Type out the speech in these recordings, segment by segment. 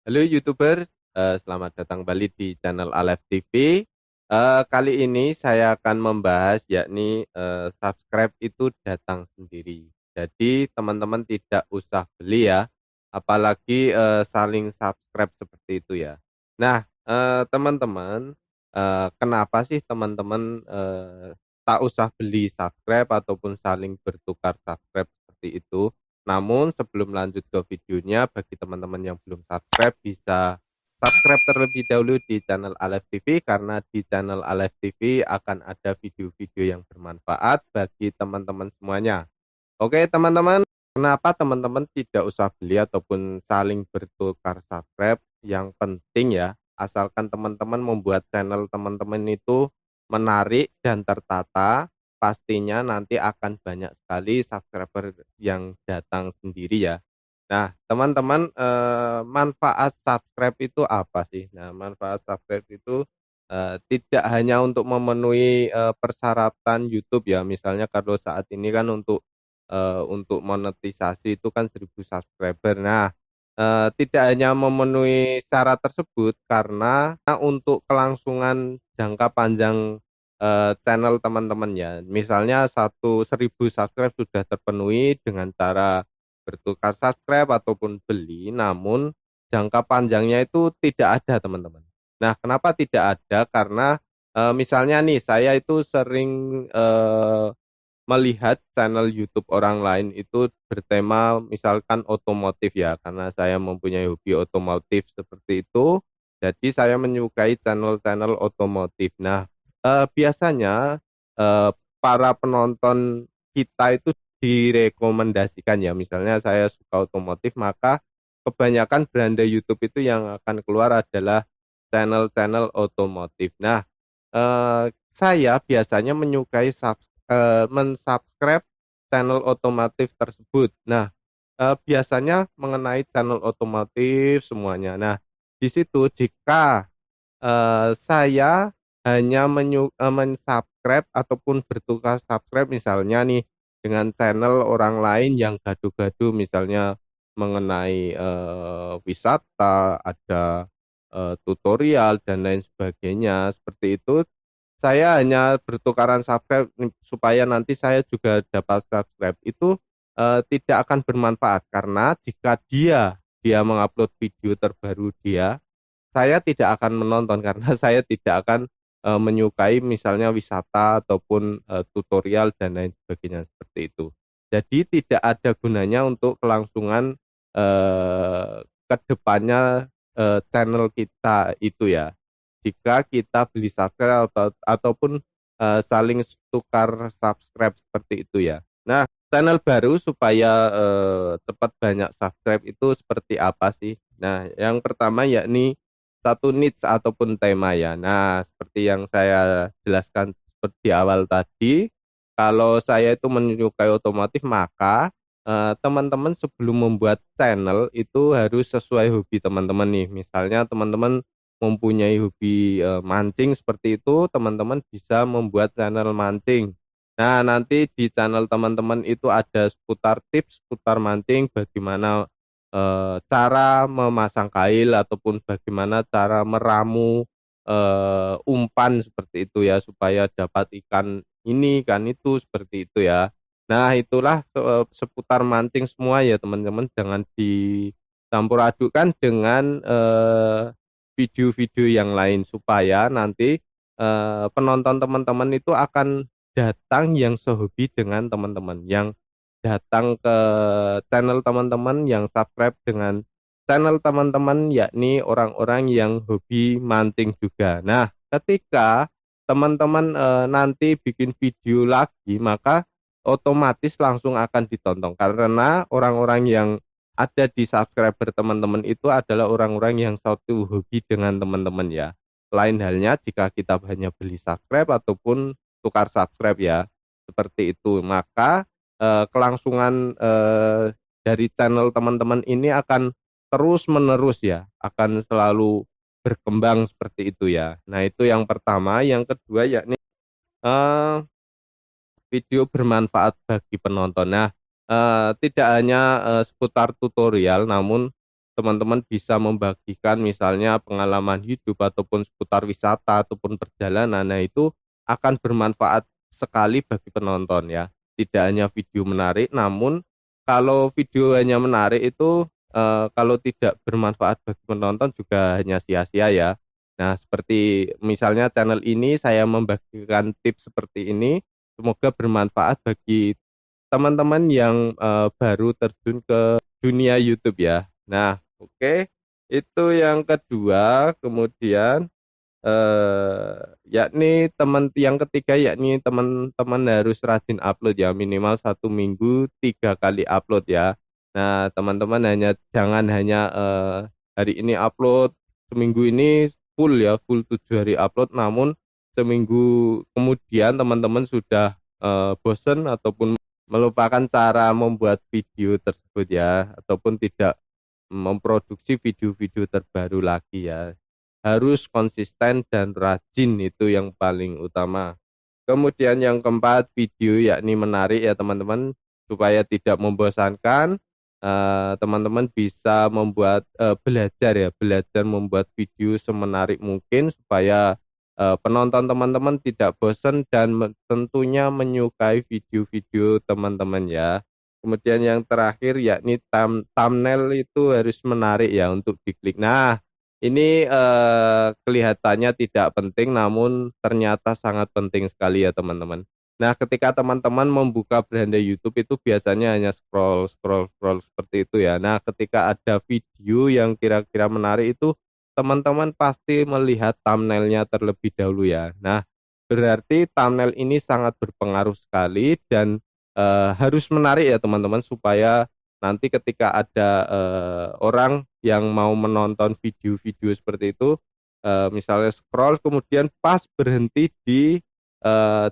Halo YouTuber, selamat datang kembali di channel Alef TV. Kali ini saya akan membahas yakni subscribe itu datang sendiri. Jadi teman-teman tidak usah beli ya, apalagi saling subscribe seperti itu ya. Nah, teman-teman, kenapa sih teman-teman tak usah beli subscribe ataupun saling bertukar subscribe seperti itu? Namun sebelum lanjut ke videonya, bagi teman-teman yang belum subscribe bisa subscribe terlebih dahulu di channel Alef TV, karena di channel Alef TV akan ada video-video yang bermanfaat bagi teman-teman semuanya. Oke teman-teman, kenapa teman-teman tidak usah beli ataupun saling bertukar subscribe? Yang penting ya, asalkan teman-teman membuat channel teman-teman itu menarik dan tertata, pastinya nanti akan banyak sekali subscriber yang datang sendiri ya. Nah, teman-teman, manfaat subscribe itu apa sih? Nah, manfaat subscribe itu tidak hanya untuk memenuhi persyaratan YouTube ya. Misalnya kalau saat ini kan untuk monetisasi itu kan 1.000 subscriber. Nah, tidak hanya memenuhi syarat tersebut, karena untuk kelangsungan jangka panjang channel teman-teman ya. Misalnya 1.000 subscribe sudah terpenuhi dengan cara bertukar subscribe ataupun beli, namun jangka panjangnya itu tidak ada teman-teman. Nah, kenapa tidak ada? Karena misalnya nih saya itu sering melihat channel YouTube orang lain itu bertema misalkan otomotif ya, karena saya mempunyai hobi otomotif seperti itu, jadi saya menyukai channel-channel otomotif. Nah, biasanya eh, para penonton kita itu direkomendasikan ya, misalnya saya suka otomotif, maka kebanyakan beranda YouTube itu yang akan keluar adalah channel-channel otomotif. Nah, saya biasanya menyukai mensubscribe channel otomotif tersebut. Nah, biasanya mengenai channel otomotif semuanya. Nah, di situ jika saya hanya mensubscribe ataupun bertukar subscribe misalnya nih dengan channel orang lain yang gaduh-gaduh, misalnya mengenai wisata, ada tutorial dan lain sebagainya seperti itu, saya hanya bertukaran subscribe supaya nanti saya juga dapat subscribe, itu tidak akan bermanfaat, karena jika dia mengupload video terbaru dia, saya tidak akan menonton karena saya tidak akan menyukai misalnya wisata ataupun tutorial dan lain sebagainya seperti itu. Jadi tidak ada gunanya untuk kelangsungan kedepannya channel kita itu ya. Jika kita beli subscribe ataupun saling tukar subscribe seperti itu ya. Nah, channel baru supaya cepat banyak subscribe itu seperti apa sih? Nah, yang pertama yakni satu niche ataupun tema ya. Nah, seperti yang saya jelaskan seperti awal tadi, kalau saya itu menyukai otomotif, maka teman-teman sebelum membuat channel itu harus sesuai hobi teman-teman nih. Misalnya teman-teman mempunyai hobi mancing seperti itu, teman-teman bisa membuat channel mancing. Nah, nanti di channel teman-teman itu ada seputar tips seputar mancing, bagaimana cara memasang kail ataupun bagaimana cara meramu umpan seperti itu ya, supaya dapat ikan ini ikan itu seperti itu ya. Nah, itulah seputar mancing semua ya teman-teman, jangan dicampur adukan dengan video-video yang lain, supaya nanti penonton teman-teman itu akan datang yang sehobi dengan teman-teman, yang datang ke channel teman-teman, yang subscribe dengan channel teman-teman, yakni orang-orang yang hobi mancing juga. Nah, ketika teman-teman nanti bikin video lagi, maka otomatis langsung akan ditonton, karena orang-orang yang ada di subscriber teman-teman itu adalah orang-orang yang satu hobi dengan teman-teman ya. Lain halnya jika kita hanya beli subscribe ataupun tukar subscribe ya, seperti itu. Maka kelangsungan dari channel teman-teman ini akan terus menerus ya, akan selalu berkembang seperti itu ya. Nah, itu yang pertama. Yang kedua yakni eh, video bermanfaat bagi penonton. Nah, tidak hanya seputar tutorial, namun teman-teman bisa membagikan misalnya pengalaman hidup ataupun seputar wisata ataupun perjalanan. Nah, itu akan bermanfaat sekali bagi penonton ya. Tidak hanya video menarik, namun kalau video hanya menarik itu kalau tidak bermanfaat bagi penonton juga hanya sia-sia ya. Nah, seperti misalnya channel ini saya membagikan tips seperti ini, semoga bermanfaat bagi teman-teman yang baru terjun ke dunia YouTube ya. Nah, oke. Itu yang kedua, kemudian yakni yang ketiga yakni teman-teman harus rajin upload ya, minimal 1 minggu 3 kali upload ya. Nah, teman-teman jangan hanya hari ini upload, seminggu ini full ya, full 7 hari upload, namun seminggu kemudian teman-teman sudah bosen ataupun melupakan cara membuat video tersebut ya, ataupun tidak memproduksi video-video terbaru lagi ya. Harus konsisten dan rajin, itu yang paling utama. Kemudian yang keempat, video yakni menarik ya teman-teman, supaya tidak membosankan. Teman-teman bisa belajar ya, belajar membuat video semenarik mungkin supaya penonton teman-teman tidak bosan dan tentunya menyukai video-video teman-teman ya. Kemudian yang terakhir yakni thumbnail itu harus menarik ya untuk diklik. Nah, ini kelihatannya tidak penting namun ternyata sangat penting sekali ya teman-teman. Nah, ketika teman-teman membuka beranda YouTube itu biasanya hanya scroll scroll scroll seperti itu ya. Nah, ketika ada video yang kira-kira menarik itu teman-teman pasti melihat thumbnailnya terlebih dahulu ya. Nah, berarti thumbnail ini sangat berpengaruh sekali dan harus menarik ya teman-teman, supaya nanti ketika ada orang yang mau menonton video-video seperti itu, misalnya scroll kemudian pas berhenti di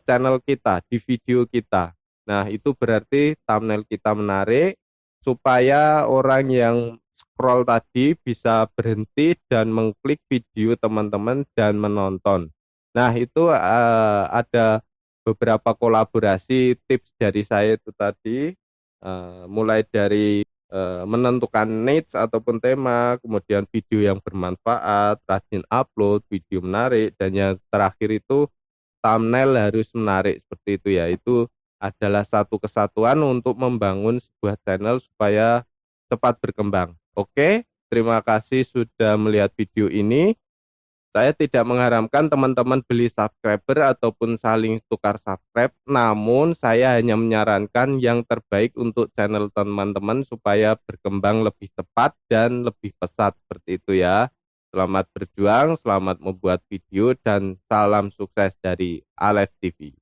channel kita, di video kita. Nah, itu berarti thumbnail kita menarik supaya orang yang scroll tadi bisa berhenti dan mengklik video teman-teman dan menonton. Nah, itu ada beberapa kolaborasi tips dari saya itu tadi, mulai dari menentukan niche ataupun tema, kemudian video yang bermanfaat, rajin upload, video menarik, dan yang terakhir itu thumbnail harus menarik seperti itu ya. Itu adalah satu kesatuan untuk membangun sebuah channel supaya cepat berkembang. Oke, terima kasih sudah melihat video ini. Saya tidak mengharamkan teman-teman beli subscriber ataupun saling tukar subscribe, namun saya hanya menyarankan yang terbaik untuk channel teman-teman supaya berkembang lebih cepat dan lebih pesat seperti itu ya. Selamat berjuang, selamat membuat video, dan salam sukses dari Alef TV.